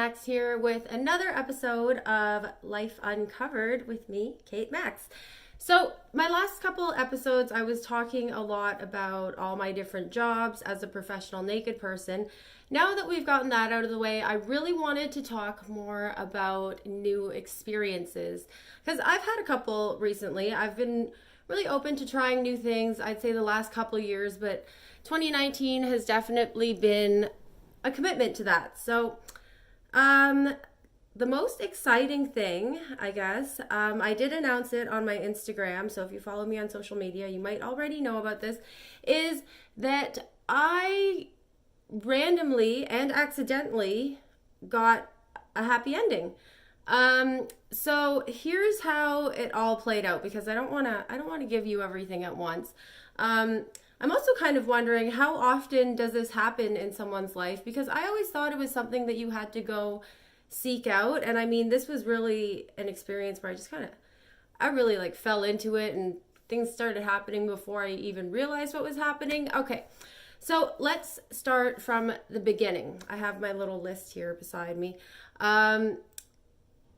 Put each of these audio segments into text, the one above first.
Max here with another episode of Life Uncovered with me, Kate Maxx. So, my last couple episodes, I was talking a lot about all my different jobs as a professional naked person. Now that we've gotten that out of the way, I really wanted to talk more about new experiences because I've had a couple recently. I've been really open to trying new things, I'd say the last couple of years, but 2019 has definitely been a commitment to that. So, the most exciting thing, I guess, I did announce it on my Instagram. So if you follow me on social media, you might already know about this, is that I randomly and accidentally got a happy ending. So here's how it all played out because I don't want to give you everything at once. I'm also kind of wondering how often does this happen in someone's life, because I always thought it was something that you had to go seek out. And I mean, this was really an experience where I really like fell into it and things started happening before I even realized what was happening. Okay. So let's start from the beginning. I have my little list here beside me.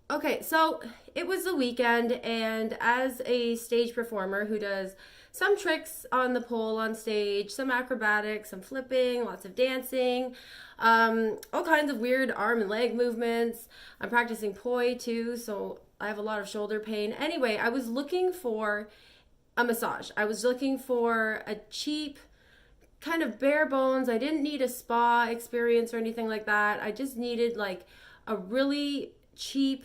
Okay, so it was the weekend, and as a stage performer who does some tricks on the pole on stage, some acrobatics, some flipping, lots of dancing, all kinds of weird arm and leg movements. I'm practicing poi too, so I have a lot of shoulder pain. Anyway, I was looking for a massage. I was looking for a cheap, kind of bare bones. I didn't need a spa experience or anything like that. I just needed like a really cheap,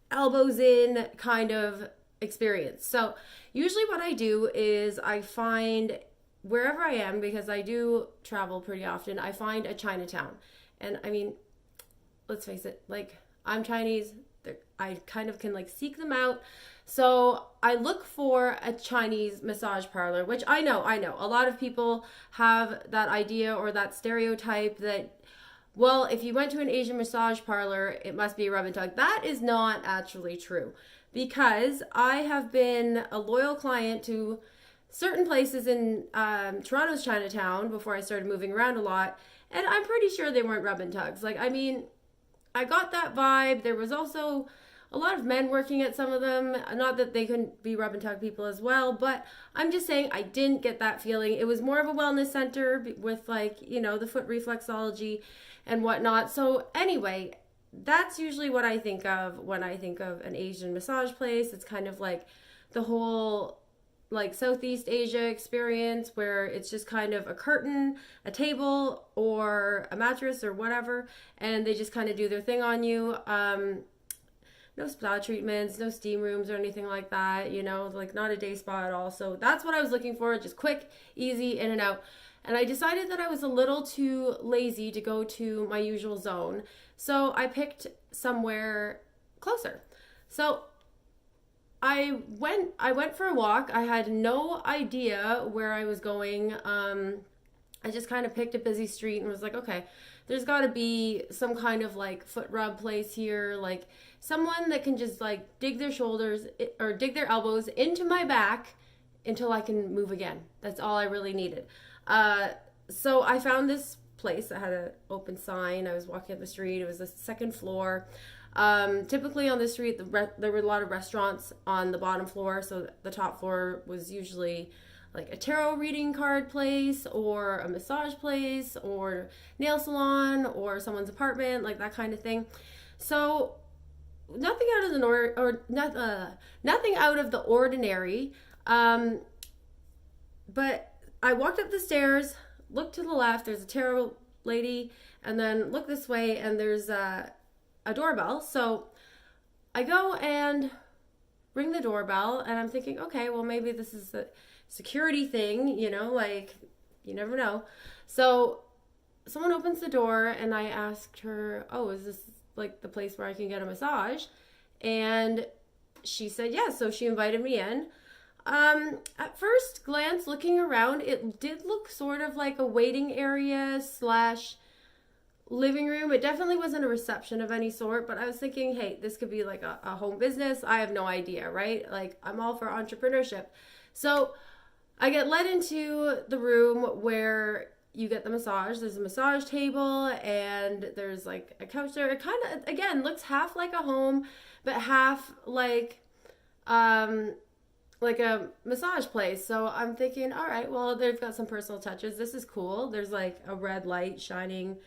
elbows in kind of experience. So usually what I do is I find wherever I am, because I do travel pretty often, I find a Chinatown. And I mean, let's face it, like I'm Chinese, I kind of can like seek them out. So I look for a Chinese massage parlor, which I know a lot of people have that idea or that stereotype that, well, if you went to an Asian massage parlor, it must be a rub and tug. That is not actually true, because I have been a loyal client to certain places in Toronto's Chinatown before I started moving around a lot, and I'm pretty sure they weren't rub and tugs. Like, I mean, I got that vibe. There was also a lot of men working at some of them. Not that they couldn't be rub and tug people as well, but I'm just saying I didn't get that feeling. It was more of a wellness center with like, you know, the foot reflexology and whatnot. So anyway, that's usually what I think of when I think of an Asian massage place. It's kind of like the whole like Southeast Asia experience where it's just kind of a curtain, a table, or a mattress or whatever, and they just kind of do their thing on you. No spa treatments, no steam rooms or anything like that, you know, like not a day spa at all. So that's what I was looking for, just quick, easy, in and out. And I decided that I was a little too lazy to go to my usual zone. So I picked somewhere closer. So I went for a walk. I had no idea where I was going. I just kind of picked a busy street and was like, okay, there's got to be some kind of like foot rub place here, like someone that can just like dig their shoulders or dig their elbows into my back until I can move again. That's all I really needed. So I found this place that had an open sign. I was walking up the street. It was the second floor. Typically on the street, there were a lot of restaurants on the bottom floor. So the top floor was usually like a tarot reading card place or a massage place or nail salon or someone's apartment, like that kind of thing. So nothing out of nothing out of the ordinary. But I walked up the stairs, looked to the left, there's a tarot lady, and then look this way and there's a doorbell. So I go and ring the doorbell and I'm thinking, okay, well maybe this is the security thing, you know, like you never know. So someone opens the door and I asked her, oh, is this like the place where I can get a massage? And she said yes. So she invited me in. At first glance, looking around, it did look sort of like a waiting area slash living room. It definitely wasn't a reception of any sort, but I was thinking, hey, this could be like a home business. I have no idea, right? Like I'm all for entrepreneurship. So I get led into the room where you get the massage. There's a massage table and there's like a couch there. It kind of, again, looks half like a home, but half like a massage place. So I'm thinking, all right, well, they've got some personal touches. This is cool. There's like a red light shining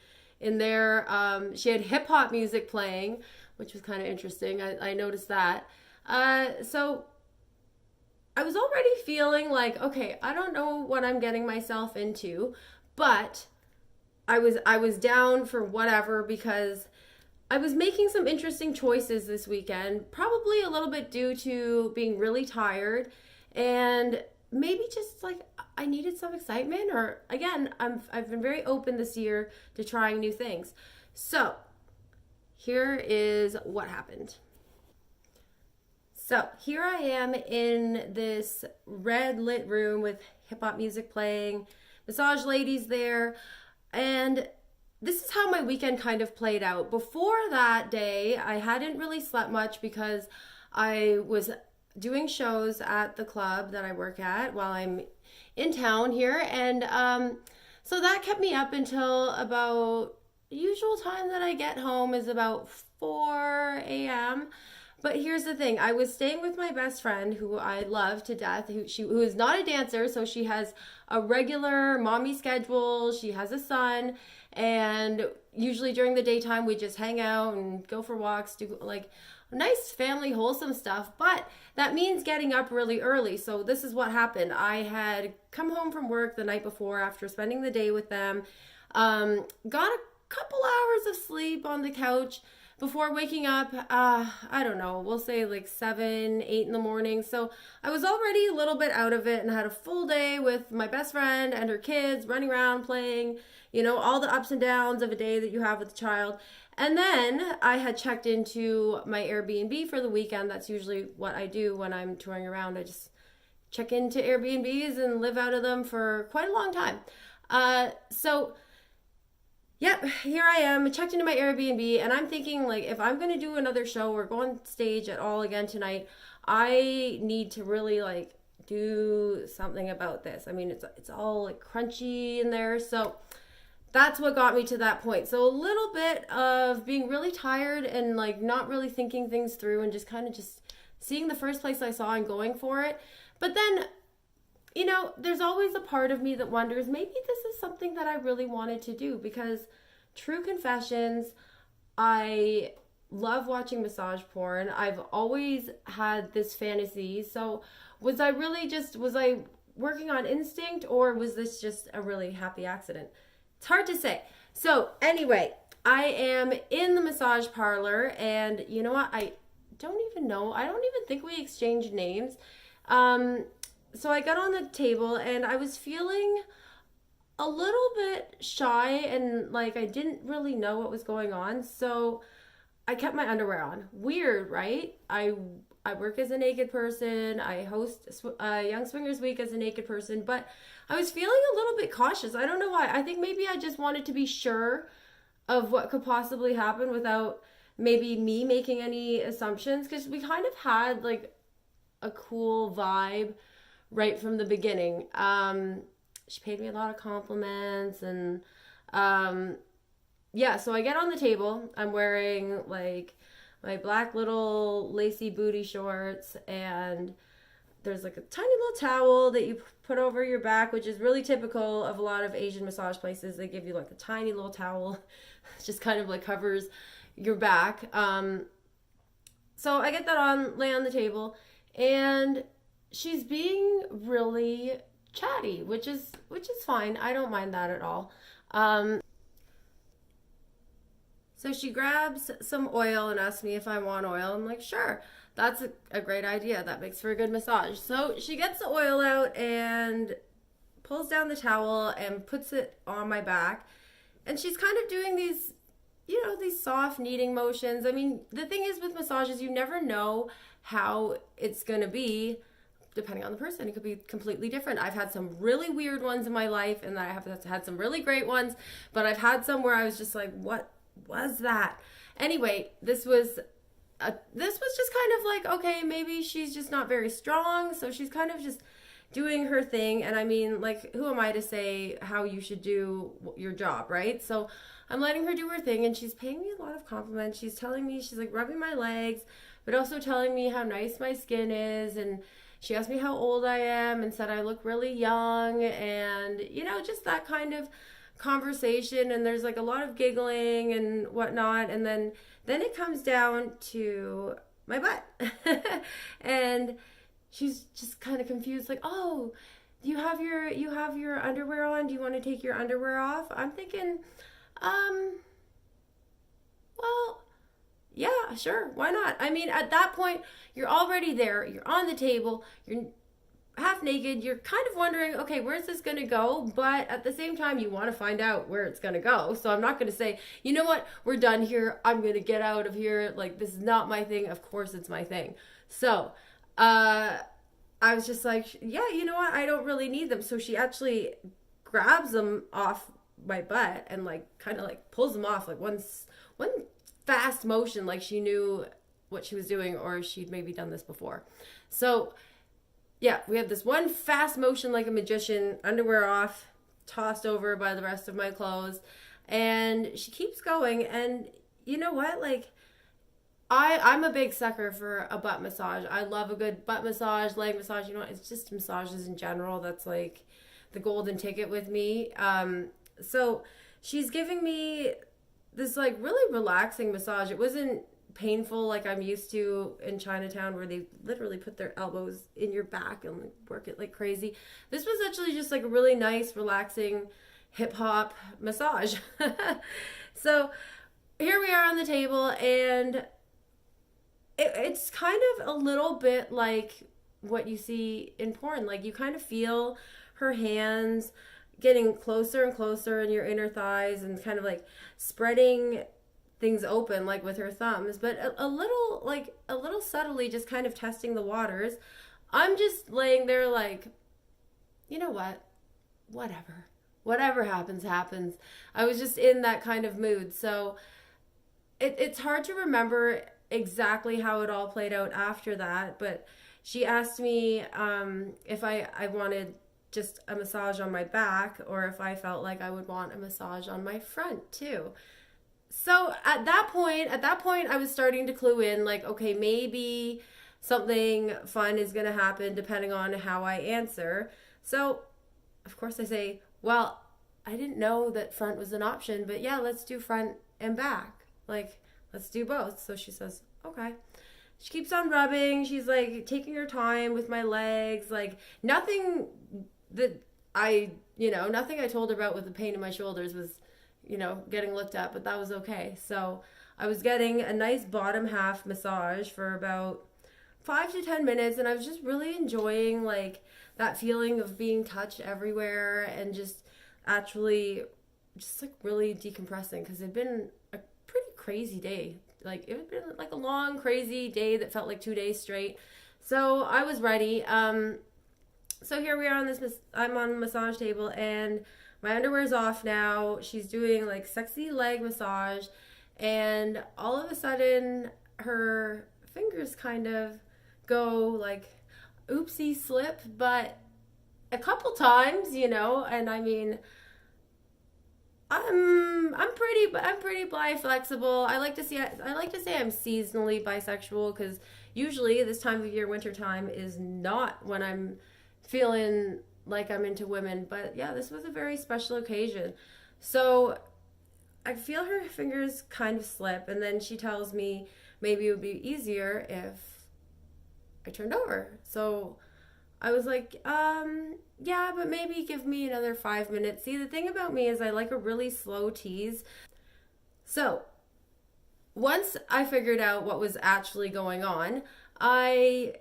in there. She had hip hop music playing, which was kind of interesting. I noticed that. So I was already feeling like, okay, I don't know what I'm getting myself into, but I was down for whatever because I was making some interesting choices this weekend, probably a little bit due to being really tired and maybe just like I needed some excitement, or again, I've been very open this year to trying new things. So, here is what happened. So, here I am in this red lit room with hip hop music playing, massage ladies there, and this is how my weekend kind of played out. Before that day, I hadn't really slept much because I was doing shows at the club that I work at while I'm in town here. And so that kept me up until about usual time that I get home is about 4 a.m. But here's the thing. I was staying with my best friend who I love to death, who is not a dancer, so she has a regular mommy schedule. She has a son, and usually during the daytime we just hang out and go for walks, do like nice family wholesome stuff. But that means getting up really early. So this is what happened. I had come home from work the night before after spending the day with them, got a couple hours of sleep on the couch before waking up, I don't know, we'll say like 7, 8 in the morning. So I was already a little bit out of it and had a full day with my best friend and her kids running around playing, you know, all the ups and downs of a day that you have with a child. And then I had checked into my Airbnb for the weekend. That's usually what I do when I'm touring around. I just check into Airbnbs and live out of them for quite a long time. Yep, here I am. I checked into my Airbnb and I'm thinking, like, if I'm going to do another show or go on stage at all again tonight, I need to really like do something about this. I mean, it's all like crunchy in there. So that's what got me to that point. So a little bit of being really tired and like not really thinking things through and just kind of just seeing the first place I saw and going for it. But then, you know, there's always a part of me that wonders, maybe this is something that I really wanted to do, because true confessions, I love watching massage porn. I've always had this fantasy. So was I working on instinct, or was this just a really happy accident? It's hard to say. So anyway, I am in the massage parlor, and you know what? I don't even know. I don't even think we exchanged names. So I got on the table and I was feeling a little bit shy and like I didn't really know what was going on. So I kept my underwear on. Weird, right? I work as a naked person. I host Young Swingers Week as a naked person, but I was feeling a little bit cautious. I don't know why. I think maybe I just wanted to be sure of what could possibly happen without maybe me making any assumptions, because we kind of had like a cool vibe right from the beginning. She paid me a lot of compliments, and yeah, so I get on the table. I'm wearing like my black little lacy booty shorts, and there's like a tiny little towel that you put over your back, which is really typical of a lot of Asian massage places. They give you like a tiny little towel. It just kind of like covers your back. So I get that on, lay on the table, and she's being really chatty, which is fine. I don't mind that at all. So she grabs some oil and asks me if I want oil. I'm like, sure, that's a great idea. That makes for a good massage. So she gets the oil out and pulls down the towel and puts it on my back. And she's kind of doing these, you know, these soft kneading motions. I mean, the thing is with massages, you never know how it's going to be depending on the person. It could be completely different. I've had some really weird ones in my life, and I have had some really great ones, but I've had some where I was just like, what was that? Anyway, this was just kind of like, okay, maybe she's just not very strong, so she's kind of just doing her thing. And I mean, like, who am I to say how you should do your job, right? So I'm letting her do her thing, and she's paying me a lot of compliments. She's telling me, she's like rubbing my legs, but also telling me how nice my skin is. And she asked me how old I am and said I look really young, and, you know, just that kind of conversation. And there's like a lot of giggling and whatnot. And then it comes down to my butt. And she's just kind of confused, like, oh, you have your underwear on? Do you want to take your underwear off? I'm thinking, well, yeah, sure, why not? I mean, at that point, you're already there, you're on the table, you're half naked, you're kind of wondering, okay, where's this gonna go? But at the same time, you want to find out where it's gonna go. So I'm not gonna say, you know what, we're done here, I'm gonna get out of here, like, this is not my thing. Of course it's my thing. So I was just like, yeah, you know what, I don't really need them. So she actually grabs them off my butt and like kind of like pulls them off, like one fast motion, like she knew what she was doing, or she'd maybe done this before. So yeah, we have this one fast motion like a magician, underwear off, tossed over by the rest of my clothes, and she keeps going. And you know what, like, I'm a big sucker for a butt massage. I love a good butt massage, leg massage. You know, it's just massages in general. That's like the golden ticket with me. So she's giving me this like really relaxing massage. It wasn't painful like I'm used to in Chinatown, where they literally put their elbows in your back and like work it like crazy. This was actually just like a really nice, relaxing hip hop massage. So here we are on the table, and it's kind of a little bit like what you see in porn. Like, you kind of feel her hands getting closer and closer in your inner thighs and kind of like spreading things open, like with her thumbs, but a little subtly, just kind of testing the waters. I'm just laying there like, you know what, whatever happens. I was just in that kind of mood. So it's hard to remember exactly how it all played out after that, but she asked me if I wanted just a massage on my back, or if I felt like I would want a massage on my front too. So at that point, I was starting to clue in, like, okay, maybe something fun is going to happen depending on how I answer. So, of course, I say, well, I didn't know that front was an option, but yeah, let's do front and back. Like, let's do both. So she says, okay. She keeps on rubbing. She's like taking her time with my legs. Like, nothing I told her about with the pain in my shoulders was, getting looked at, but that was okay. So I was getting a nice bottom half massage for about 5 to 10 minutes, and I was just really enjoying like that feeling of being touched everywhere, and just actually just like really decompressing, because it'd been a pretty crazy day. Like, it had been like a long, crazy day that felt like 2 days straight. So I was ready. So here we are I'm on the massage table, and my underwear's off now. She's doing like sexy leg massage, and all of a sudden her fingers kind of go like oopsie slip, but a couple times, and I mean, I'm pretty bi-flexible. I like to say I'm seasonally bisexual, because usually this time of year, wintertime, is not when I'm feeling like I'm into women. But yeah, this was a very special occasion. So I feel her fingers kind of slip, and then she tells me maybe it would be easier if I turned over. So I was like, yeah, but maybe give me another 5 minutes. See, the thing about me is I like a really slow tease. So once I figured out what was actually going on, I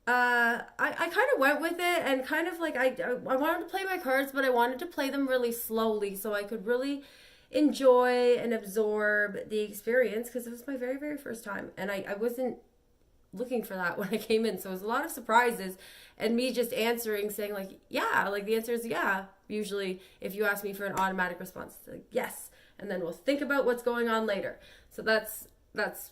kind of went with it, and kind of like I wanted to play my cards, but I wanted to play them really slowly so I could really enjoy and absorb the experience, because it was my very, very first time, and I wasn't looking for that when I came in. So it was a lot of surprises, and me just answering, saying like, yeah, like the answer is yeah. Usually if you ask me for an automatic response, it's like yes, and then we'll think about what's going on later. So that's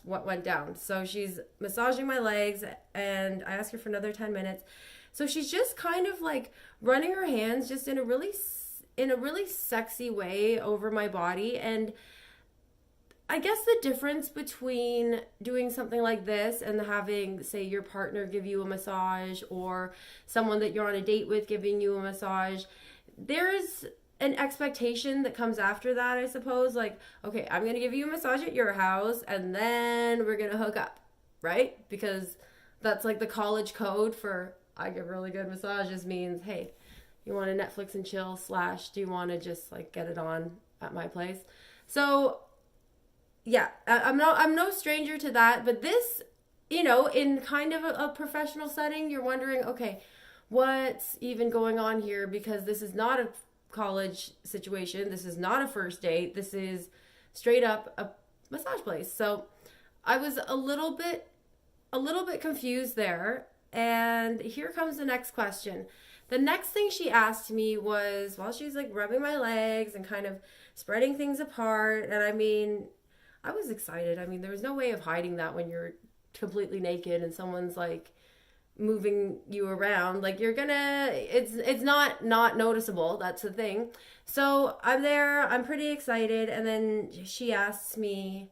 what went down. So she's massaging my legs, and I asked her for another 10 minutes, So she's just kind of like running her hands just in a really sexy way over my body. And I guess the difference between doing something like this and having, say, your partner give you a massage, or someone that you're on a date with giving you a massage, there's an expectation that comes after that, I suppose. Like, okay, I'm going to give you a massage at your house and then we're going to hook up, right? Because that's like the college code for I give really good massages means, hey, you want to Netflix and chill / do you want to just like get it on at my place? So yeah, I'm no stranger to that, but this, in kind of a professional setting, you're wondering, okay, what's even going on here? Because this is not a college situation. This is not a first date. This is straight up a massage place. So I was a little bit confused there. And here comes the next question. The next thing she asked me was, while she's like rubbing my legs and kind of spreading things apart, and I mean, I was excited. I mean, there was no way of hiding that when you're completely naked and someone's like moving you around. Like it's not noticeable. That's the thing. So I'm there. I'm pretty excited. And then she asks me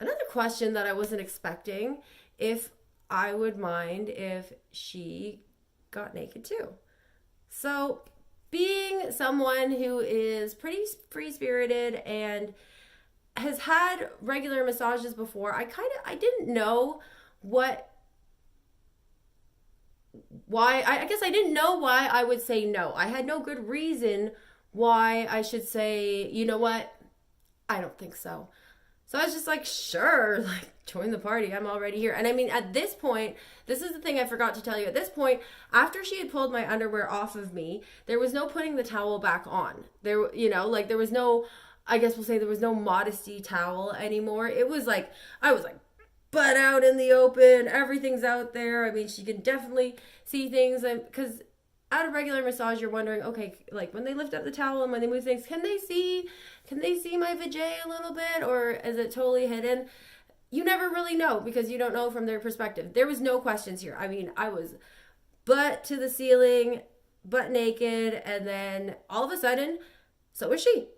another question that I wasn't expecting, if I would mind if she got naked too. So being someone who is pretty free-spirited and has had regular massages before, I didn't know why I guess I didn't know why I would say no. I had no good reason why I should say, you know what, I don't think so. So I was just like, sure, like, join the party. I'm already here. And I mean, at this point, this is the thing I forgot to tell you. At this point, after she had pulled my underwear off of me, there was no putting the towel back on. There was no, I guess we'll say there was no modesty towel anymore. It was like, I was like butt out in the open. Everything's out there. I mean, she can definitely see things. Because at a regular massage, you're wondering, okay, like when they lift up the towel and when they move things, can they see my vajay a little bit, or is it totally hidden? You never really know because you don't know from their perspective. There was no questions here. I mean, I was butt to the ceiling, butt naked, and then all of a sudden, so was she.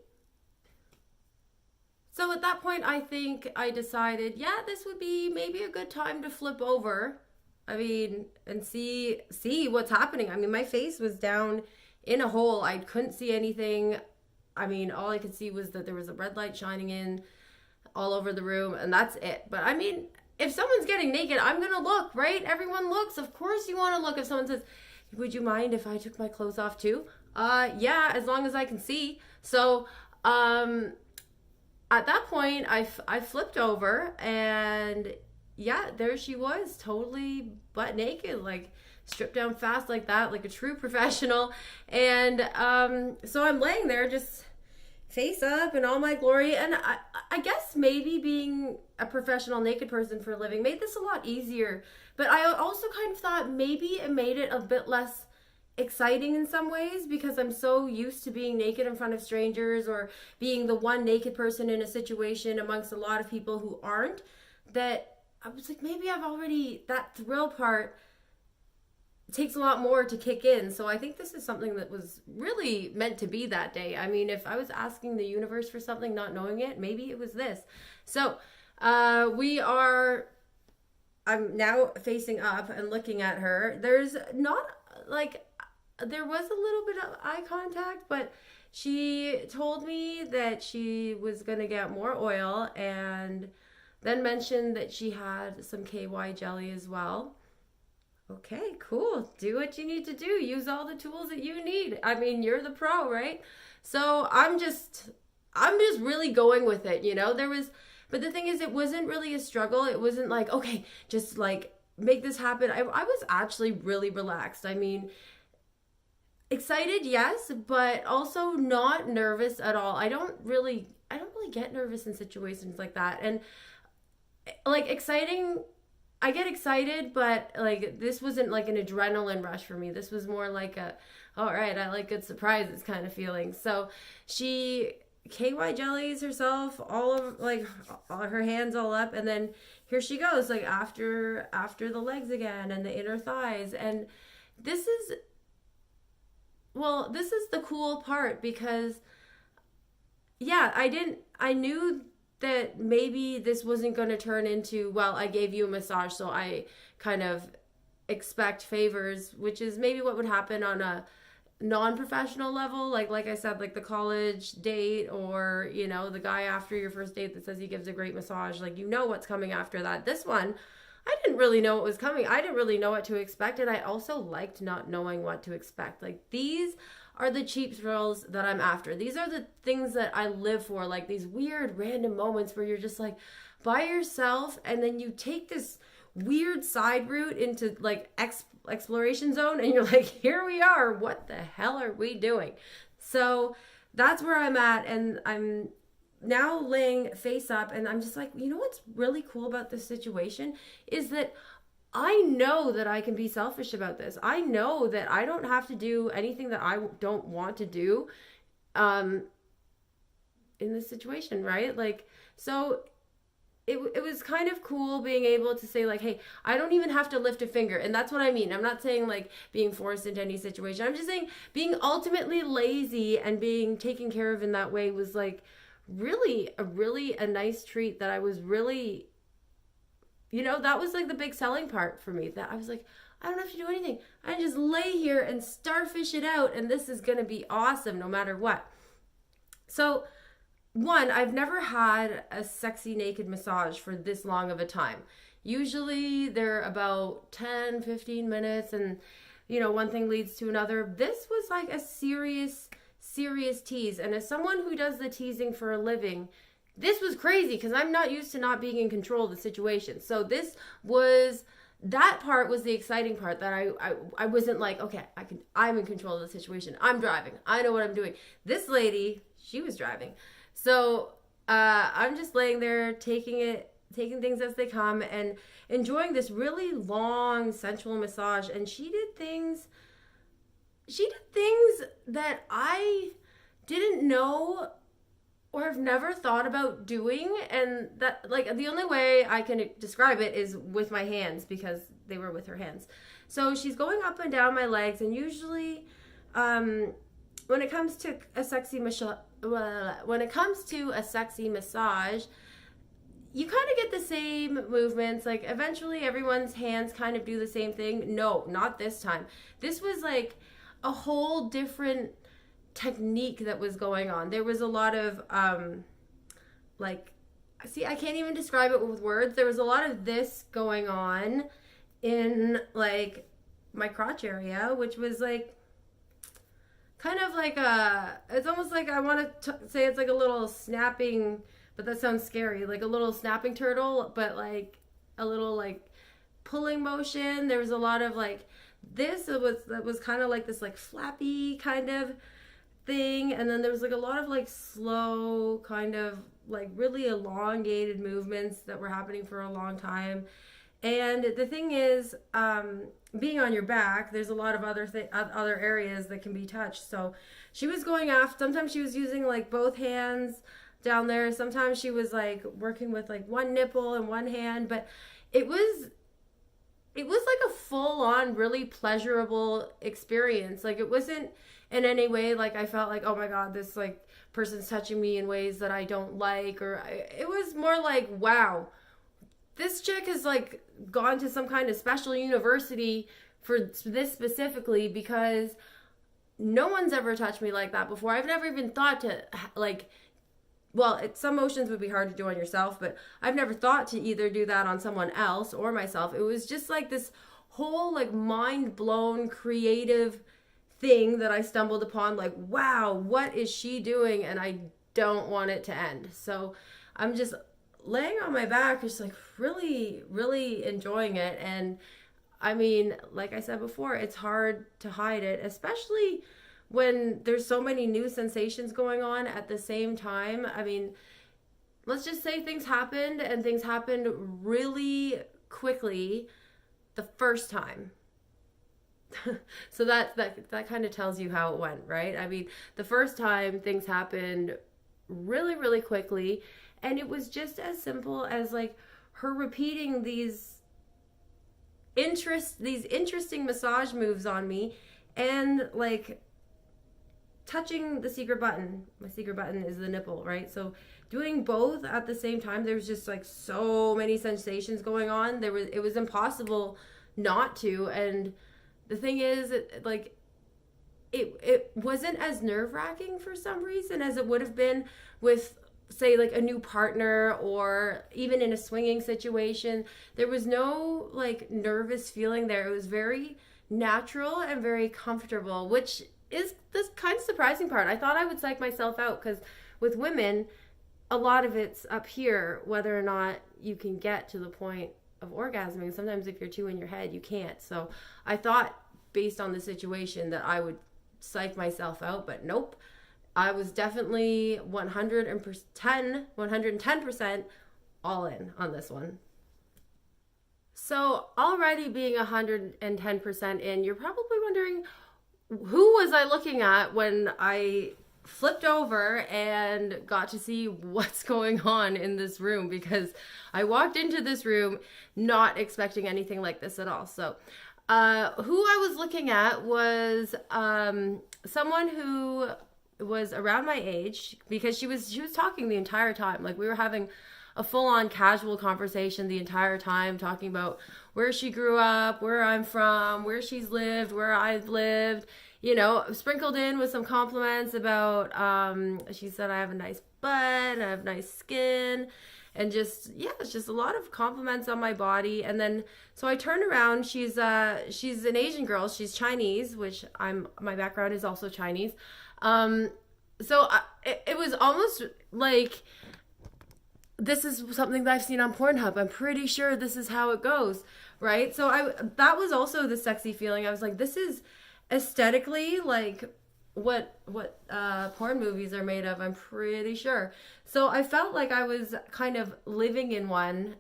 So at that point, I think I decided, yeah, this would be maybe a good time to flip over. I mean, and see what's happening. I mean, my face was down in a hole. I couldn't see anything. I mean, all I could see was that there was a red light shining in all over the room, and that's it. But I mean, if someone's getting naked, I'm gonna look, right? Everyone looks. Of course you want to look. If someone says, would you mind if I took my clothes off too? Yeah, as long as I can see. So, at that point, I flipped over, and yeah, there she was, totally butt naked, like stripped down fast like that, like a true professional. And so I'm laying there just face up in all my glory. And I guess maybe being a professional naked person for a living made this a lot easier. But I also kind of thought maybe it made it a bit less exciting in some ways, because I'm so used to being naked in front of strangers, or being the one naked person in a situation amongst a lot of people who aren't, that I was like, maybe that thrill part takes a lot more to kick in. So I think this is something that was really meant to be that day. I mean, if I was asking the universe for something, not knowing it, maybe it was this. So I'm now facing up and looking at her. There was a little bit of eye contact, but she told me that she was going to get more oil, and then mentioned that she had some KY jelly as well. Okay, cool. Do what you need to do. Use all the tools that you need. I mean, you're the pro, right? So I'm just really going with it, but the thing is, it wasn't really a struggle. It wasn't like, okay, just like make this happen. I was actually really relaxed. I mean, excited, yes, but also not nervous at all. I don't really get nervous in situations like that. And like exciting, I get excited, but like this wasn't like an adrenaline rush for me. This was more like all right, I like good surprises kind of feeling. So she KY jellies herself all over, like all her hands all up, and then here she goes, like after the legs again and the inner thighs. And this is, well, this is the cool part because, yeah, I knew that maybe this wasn't going to turn into, well, I gave you a massage, so I kind of expect favors, which is maybe what would happen on a non-professional level, like I said, like the college date, or the guy after your first date that says he gives a great massage, like what's coming after that. This one, I didn't really know what was coming. I didn't really know what to expect, and I also liked not knowing what to expect. Like, these are the cheap thrills that I'm after. These are the things that I live for, like these weird random moments where you're just like by yourself, and then you take this weird side route into like exploration zone, and you're like, here we are, what the hell are we doing? So that's where I'm at, and I'm now laying face up, and I'm just like, what's really cool about this situation is that I know that I can be selfish about this. I know that I don't have to do anything that I don't want to do in this situation, right? Like, so it was kind of cool being able to say, like, hey, I don't even have to lift a finger. And that's what I mean. I'm not saying like being forced into any situation. I'm just saying being ultimately lazy and being taken care of in that way was like really a nice treat that I was really, that was like the big selling part for me, that I was like, I don't have to do anything. I just lay here and starfish it out, and this is going to be awesome no matter what. So, one, I've never had a sexy naked massage for this long of a time. Usually they're about 10, 15 minutes, and one thing leads to another. This was like a serious tease. And as someone who does the teasing for a living, this was crazy because I'm not used to not being in control of the situation. So that part was the exciting part, that I wasn't like, okay, I'm in control of the situation. I'm driving. I know what I'm doing. This lady, she was driving. So I'm just laying there taking things as they come and enjoying this really long sensual massage. And she did things that I didn't know or have never thought about doing. And that, like, the only way I can describe it is with my hands, because they were with her hands. So she's going up and down my legs, and usually when it comes to a sexy massage, you kind of get the same movements. Like, eventually everyone's hands kind of do the same thing. No, not this time. This was like a whole different technique that was going on. There was a lot of I can't even describe it with words. There was a lot of this going on in like my crotch area, which was like kind of like it's almost like, I want to say it's like a little snapping, but that sounds scary, like a little snapping turtle, but like a little like pulling motion. There was a lot of like this, that was kind of like this like flappy kind of thing, and then there was like a lot of like slow kind of like really elongated movements that were happening for a long time. And the thing is, being on your back, there's a lot of other areas that can be touched. So she was going after, sometimes she was using like both hands down there, sometimes she was like working with like one nipple and one hand, but it was like a full-on really pleasurable experience. Like, it wasn't in any way like I felt like, oh my god, this like person's touching me in ways that I don't like, it was more like, wow, this chick has like gone to some kind of special university for this specifically, because no one's ever touched me like that before. I've never even thought to like, well, some motions would be hard to do on yourself, but I've never thought to either do that on someone else or myself. It was just like this whole like mind blown creative thing that I stumbled upon, like, wow, what is she doing? And I don't want it to end. So I'm just laying on my back, just like really enjoying it. And I mean, like I said before, it's hard to hide it, especially when there's so many new sensations going on at the same time. I mean, let's just say things happened really quickly the first time. So that kind of tells you how it went, right? I mean, the first time things happened really quickly, and it was just as simple as like her repeating these these interesting massage moves on me, and like touching the secret button. My secret button is the nipple, right? So doing both at the same time, there's just like so many sensations going on. It was impossible not to. And the thing is, it wasn't as nerve-wracking for some reason as it would have been with, say, like a new partner, or even in a swinging situation. There was no like nervous feeling there. It was very natural and very comfortable, which is this kind of surprising part. I thought I would psych myself out, because with women, a lot of it's up here, whether or not you can get to the point of orgasming. Sometimes if you're too in your head, you can't. So I thought, based on the situation, that I would psych myself out, but nope. I was definitely 110% all in on this one. So already being 110% in, you're probably wondering, who was I looking at when I flipped over and got to see what's going on in this room? Because I walked into this room not expecting anything like this at all. So who I was looking at was someone who was around my age, because she was talking the entire time. Like, we were having a full-on casual conversation the entire time, talking about where she grew up, where I'm from, where she's lived, where I've lived, you know, sprinkled in with some compliments about, she said I have a nice butt, I have nice skin, and just, yeah, it's just a lot of compliments on my body. And then, so I turned around, she's an Asian girl, she's Chinese, which my background is also Chinese. It was almost like, this is something that I've seen on Pornhub. I'm pretty sure this is how it goes, right? So that was also the sexy feeling. I was like, this is aesthetically like what porn movies are made of, I'm pretty sure. So I felt like I was kind of living in one,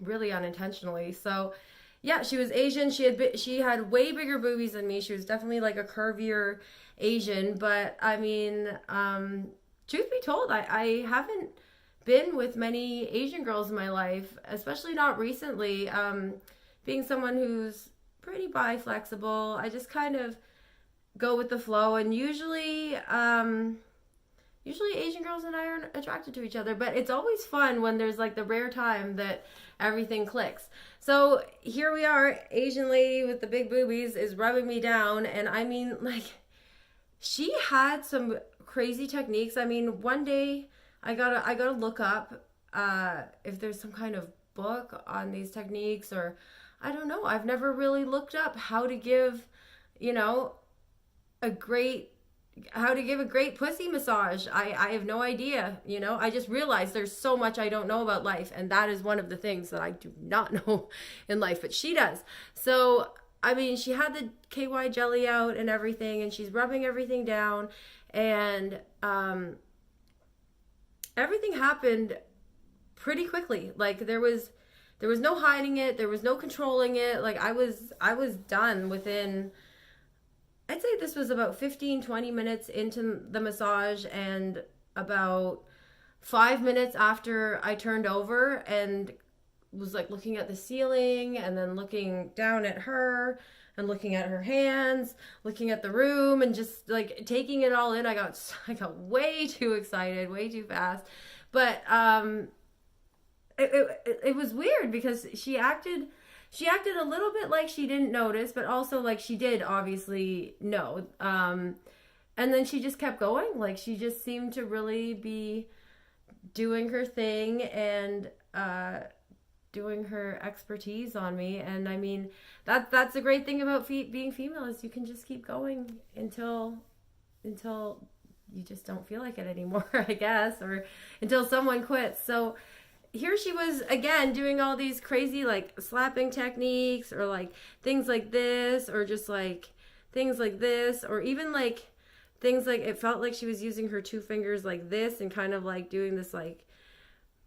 really unintentionally. So yeah, she was Asian. She had way bigger boobies than me. She was definitely like a curvier Asian. But I mean, truth be told, I haven't been with many Asian girls in my life, especially not recently. Being someone who's pretty bi flexible, I just kind of go with the flow, and usually Asian girls and I are attracted to each other, but it's always fun when there's like the rare time that everything clicks. So here we are, Asian lady with the big boobies is rubbing me down, and I mean, like, she had some crazy techniques. I mean, one day I gotta look up if there's some kind of book on these techniques, or I don't know. I've never really looked up how to give, a great pussy massage. I have no idea, I just realized there's so much I don't know about life, and that is one of the things that I do not know in life, but she does. So, I mean, she had the KY jelly out and everything, and she's rubbing everything down, and everything happened pretty quickly. Like, there was no hiding it, there was no controlling it. Like, I was done within, I'd say this was about 15-20 minutes into the massage, and about 5 minutes after I turned over and was like looking at the ceiling, and then looking down at her, and looking at her hands, looking at the room, and just like taking it all in. I got way too excited, way too fast. But it was weird, because she acted a little bit like she didn't notice, but also like she did obviously know. And then she just kept going. Like, she just seemed to really be doing her thing, and doing her expertise on me. And I mean, that's the great thing about being female, is you can just keep going until you just don't feel like it anymore, I guess, or until someone quits. So here she was again doing all these crazy like slapping techniques, or like things like this, or just like things like this, or even like things like, it felt like she was using her two fingers like this, and kind of like doing this like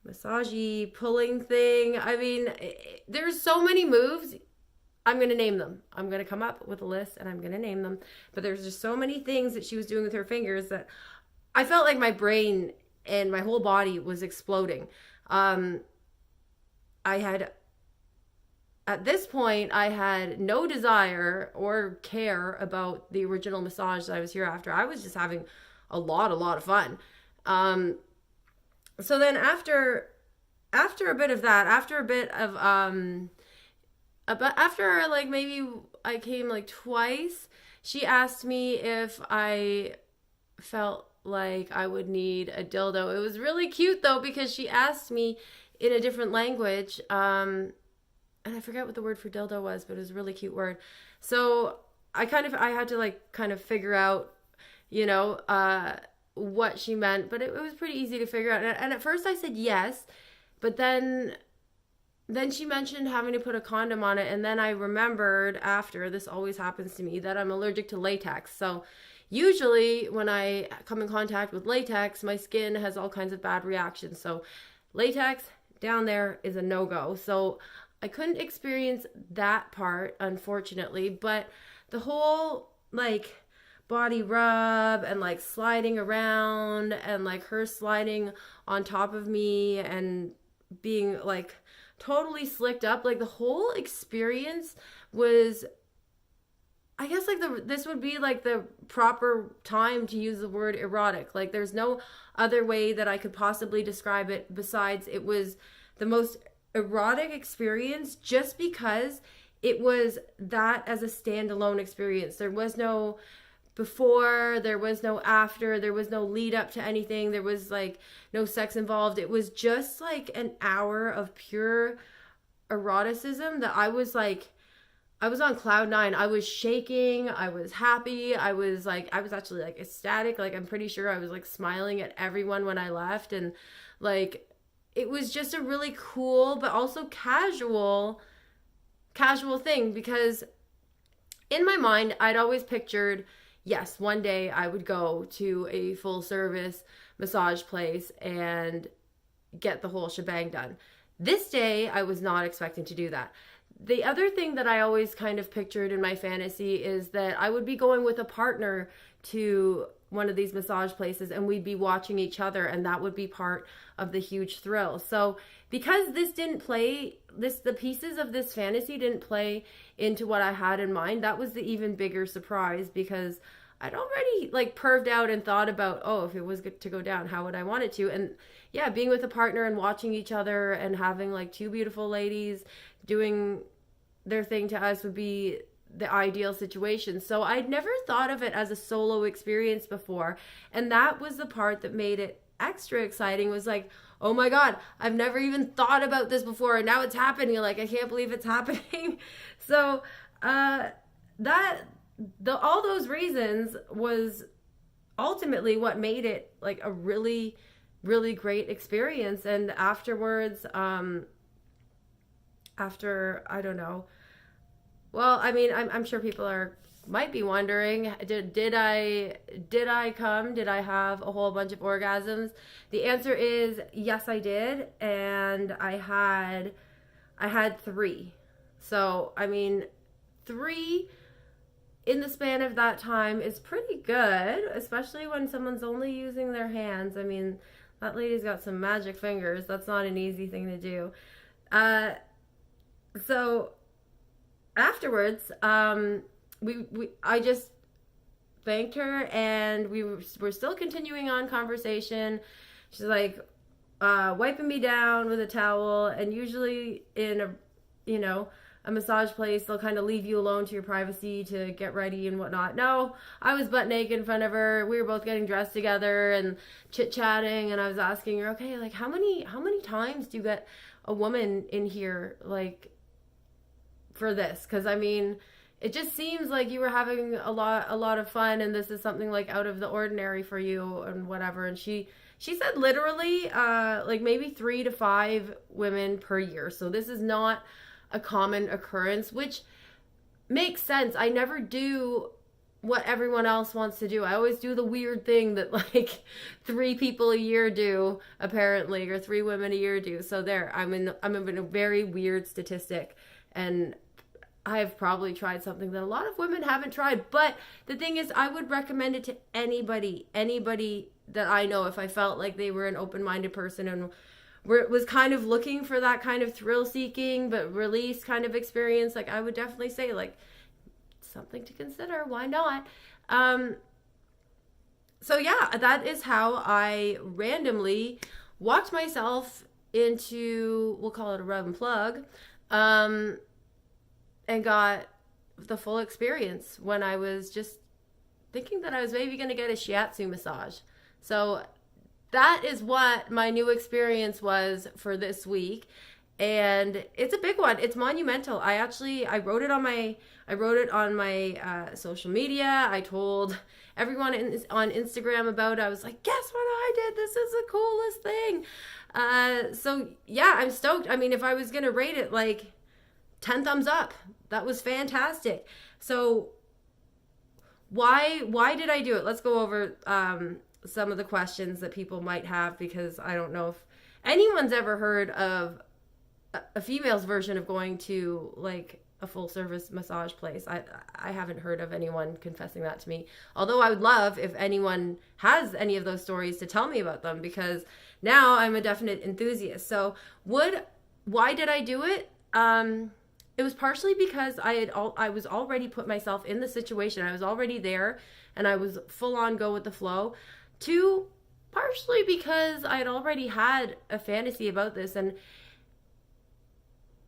massagey pulling thing. I mean, there's so many moves. I'm going to name them. I'm going to come up with a list, and I'm going to name them. But there's just so many things that she was doing with her fingers that I felt like my brain and my whole body was exploding. I had at this point, I had no desire or care about the original massage that I was here after. I was just having a lot of fun. So then after a bit of that, after a bit of after like maybe I came like twice, she asked me if I felt like I would need a dildo. It was really cute though, because she asked me in a different language, and I forget what the word for dildo was, but it was a really cute word. So I had to like kind of figure out, what she meant, but it was pretty easy to figure out. And at first I said yes, but then she mentioned having to put a condom on it, and then I remembered after, this always happens to me, that I'm allergic to latex. So usually when I come in contact with latex, my skin has all kinds of bad reactions. So latex down there is a no-go. So I couldn't experience that part, unfortunately, but the whole like body rub and like sliding around and like her sliding on top of me and being like totally slicked up, like the whole experience was, I guess like this would be like the proper time to use the word erotic. Like there's no other way that I could possibly describe it besides it was the most erotic experience, just because it was that as a standalone experience. There was no before, there was no after, there was no lead up to anything, there was like no sex involved. It was just like an hour of pure eroticism that I was on cloud nine. I was shaking, I was happy, I was actually like ecstatic. Like I'm pretty sure I was like smiling at everyone when I left, and like it was just a really cool but also casual thing, because in my mind I'd always pictured, yes, one day I would go to a full service massage place and get the whole shebang done. This day I was not expecting to do that. The other thing that I always kind of pictured in my fantasy is that I would be going with a partner to one of these massage places and we'd be watching each other, and that would be part of the huge thrill. So because the pieces of this fantasy didn't play into what I had in mind, that was the even bigger surprise, because I'd already like perved out and thought about, oh, if it was to go down, how would I want it to? And yeah, being with a partner and watching each other and having like two beautiful ladies doing their thing to us would be the ideal situation. So I'd never thought of it as a solo experience before. And that was the part that made it extra exciting, was like, oh my God, I've never even thought about this before, and now it's happening. Like, I can't believe it's happening. So all those reasons was ultimately what made it like a really, really great experience. And afterwards, after, I don't know, well, I mean, I'm sure people might be wondering, did I come? Did I have a whole bunch of orgasms? The answer is yes, I did, and I had 3. So, I mean, 3 in the span of that time is pretty good, especially when someone's only using their hands. I mean, that lady's got some magic fingers. That's not an easy thing to do. So afterwards, I just thanked her, and we were still continuing on conversation. She's like wiping me down with a towel, and usually in a massage place, they'll kind of leave you alone to your privacy to get ready and whatnot. No, I was butt naked in front of her. We were both getting dressed together and chit-chatting, and I was asking her, okay, like how many times do you get a woman in here, like, for this? Because I mean, it just seems like you were having a lot of fun, and this is something like out of the ordinary for you and whatever. And she said literally like maybe 3 to 5 women per year. So this is not a common occurrence, which makes sense. I never do what everyone else wants to do. I always do the weird thing that like 3 people a year do, apparently, or 3 women a year do. So there, I'm in a very weird statistic, and I've probably tried something that a lot of women haven't tried. But the thing is, I would recommend it to anybody that I know, if I felt like they were an open-minded person and was kind of looking for that kind of thrill seeking but release kind of experience, like I would definitely say like something to consider. Why not? So yeah, that is how I randomly walked myself into, we'll call it a rub and plug, and got the full experience when I was just thinking that I was maybe going to get a shiatsu massage. So that is what my new experience was for this week. And it's a big one. It's monumental. I wrote it on my social media. I told everyone on Instagram about it. I was like, guess what I did? This is the coolest thing. So yeah, I'm stoked. I mean, if I was going to rate it, like 10 thumbs up. That was fantastic. So why did I do it? Let's go over some of the questions that people might have, because I don't know if anyone's ever heard of a female's version of going to like a full service massage place. I haven't heard of anyone confessing that to me. Although I would love if anyone has any of those stories to tell me about them, because now I'm a definite enthusiast. So why did I do it? It was partially because I was already put myself in the situation. I was already there and I was full on go with the flow. Two, partially because I had already had a fantasy about this, and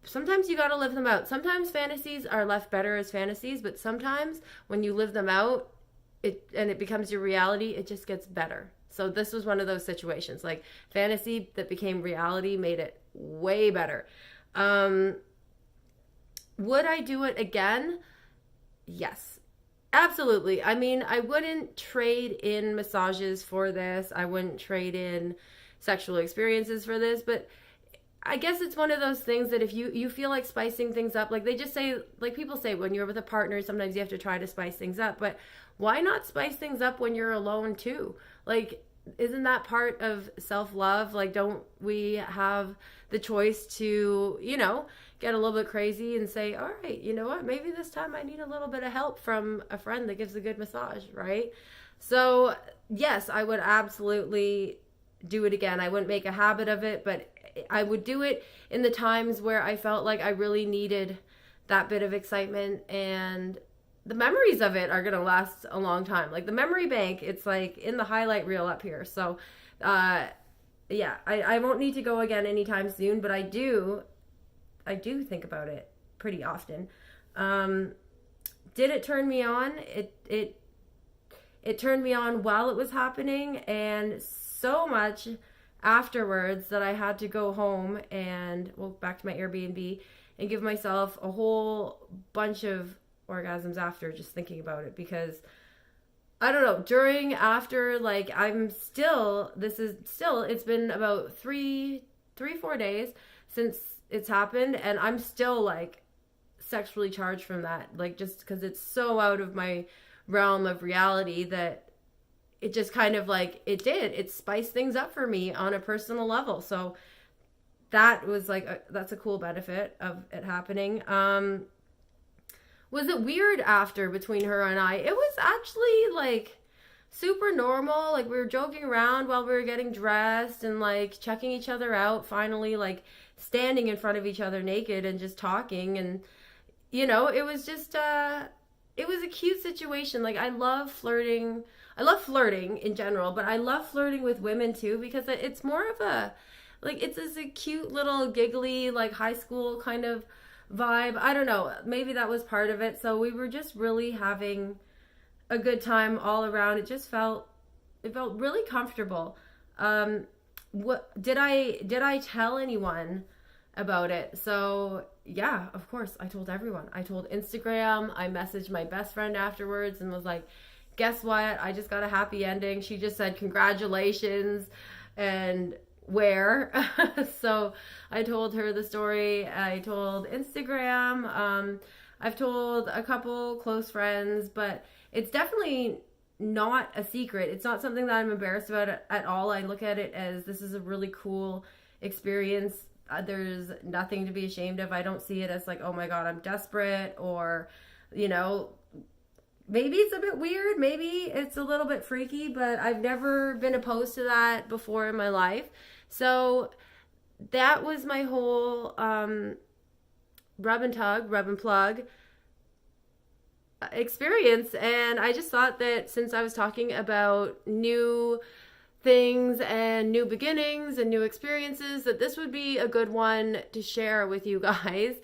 sometimes you got to live them out. Sometimes fantasies are left better as fantasies, but sometimes when you live them out, it becomes your reality, it just gets better. So this was one of those situations, like fantasy that became reality made it way better. Would I do it again? Yes, absolutely. I mean, I wouldn't trade in massages for this. I wouldn't trade in sexual experiences for this, but I guess it's one of those things that if you feel like spicing things up, like they just say, like people say when you're with a partner, sometimes you have to try to spice things up, but why not spice things up when you're alone too? Like, isn't that part of self-love? Like, don't we have the choice to, get a little bit crazy and say, all right, you know what, maybe this time I need a little bit of help from a friend that gives a good massage, right? So yes, I would absolutely do it again. I wouldn't make a habit of it, but I would do it in the times where I felt like I really needed that bit of excitement, and the memories of it are going to last a long time. Like the memory bank, it's like in the highlight reel up here. So, yeah, I won't need to go again anytime soon, but I do think about it pretty often. Did it turn me on? It turned me on while it was happening, and so much afterwards that I had to go home and back to my Airbnb and give myself a whole bunch of orgasms after just thinking about it, because I don't know, during, after, like it's been about 4 days since it's happened, and I'm still like sexually charged from that, like just because it's so out of my realm of reality that it just kind of like it spiced things up for me on a personal level. So that was like that's a cool benefit of it happening. Was it weird after between her and I? It was actually like super normal. Like we were joking around while we were getting dressed and like checking each other out, finally like standing in front of each other naked and just talking, and it was just it was a cute situation. Like I love flirting in general, but I love flirting with women too, because it's more of a, like, it's a cute little giggly, like high school kind of vibe. I don't know, maybe that was part of it. So we were just really having a good time all around. It felt really comfortable. What did I tell anyone about it? So yeah, of course I told everyone. I told Instagram. I messaged my best friend afterwards and was like, guess what? I just got a happy ending. She just said congratulations, and where? So I told her the story. I told Instagram. I've told a couple close friends, but it's definitely not a secret. It's not something that I'm embarrassed about at all. I look at it as this is a really cool experience. There's nothing to be ashamed of. I don't see it as like, oh my God, I'm desperate, or, maybe it's a bit weird. Maybe it's a little bit freaky, but I've never been opposed to that before in my life. So that was my whole rub and tug, rub and plug experience. And I just thought that since I was talking about new things and new beginnings and new experiences, that this would be a good one to share with you guys.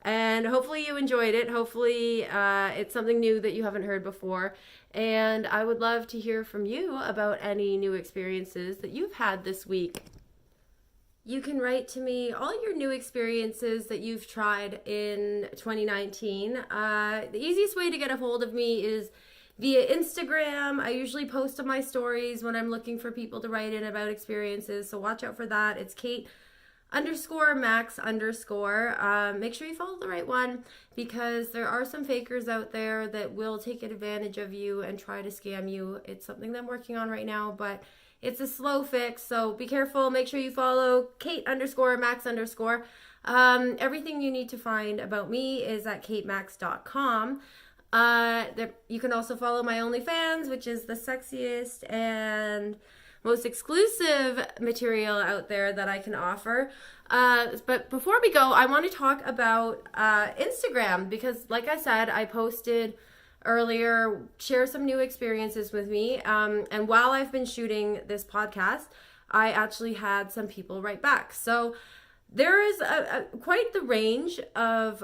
And hopefully you enjoyed it. Hopefully it's something new that you haven't heard before. And I would love to hear from you about any new experiences that you've had this week. You can write to me all your new experiences that you've tried in 2019. The easiest way to get a hold of me is via Instagram. I usually post on my stories when I'm looking for people to write in about experiences, so watch out for that. It's Kate _Maxx _. Make sure you follow the right one, because there are some fakers out there that will take advantage of you and try to scam you. It's something that I'm working on right now, but it's a slow fix, so be careful. Make sure you follow Kate _Maxx _. Everything you need to find about me is at katemax.com. You can also follow my OnlyFans, which is the sexiest and most exclusive material out there that I can offer. But before we go, I want to talk about Instagram, because like I said, I posted earlier, share some new experiences with me. And while I've been shooting this podcast, I actually had some people write back. So there is quite the range of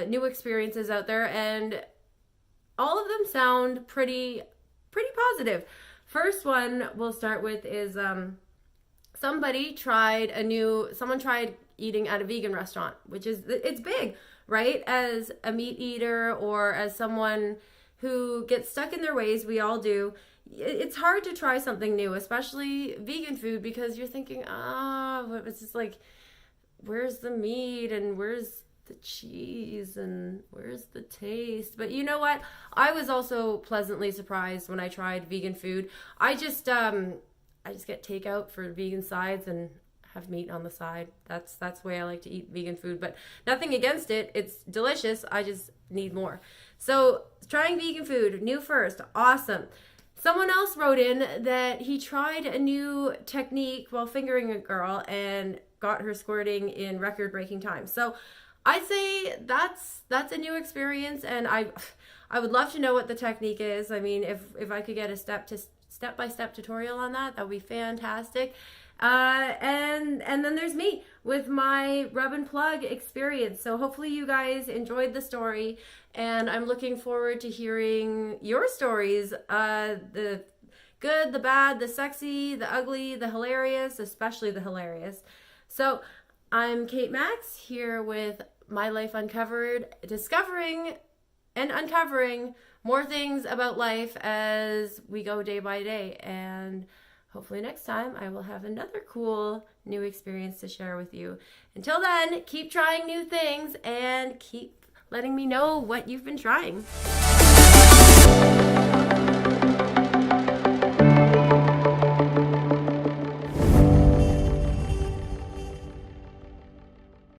new experiences out there, and all of them sound pretty positive. First one we'll start with is someone tried eating at a vegan restaurant, which is, it's big, right? As a meat eater or as someone who gets stuck in their ways, we all do. It's hard to try something new, especially vegan food, because you're thinking, it's just like, where's the meat and where's the cheese and where's the taste? But you know what? I was also pleasantly surprised when I tried vegan food. I just get takeout for vegan sides and have meat on the side. That's the way I like to eat vegan food, but nothing against it. It's delicious. I just need more. So trying vegan food, new first, awesome. Someone else wrote in that he tried a new technique while fingering a girl and got her squirting in record-breaking time. So I'd say that's a new experience, and I would love to know what the technique is. I mean, if I could get a step-by-step tutorial on that would be fantastic. And then there's me with my rub and plug experience. So hopefully you guys enjoyed the story, and I'm looking forward to hearing your stories. The good, the bad, the sexy, the ugly, the hilarious, especially the hilarious. So I'm Kate Maxx here with My Life Uncovered, discovering and uncovering more things about life as we go day by day. And hopefully next time I will have another cool new experience to share with you. Until then, keep trying new things and keep letting me know what you've been trying.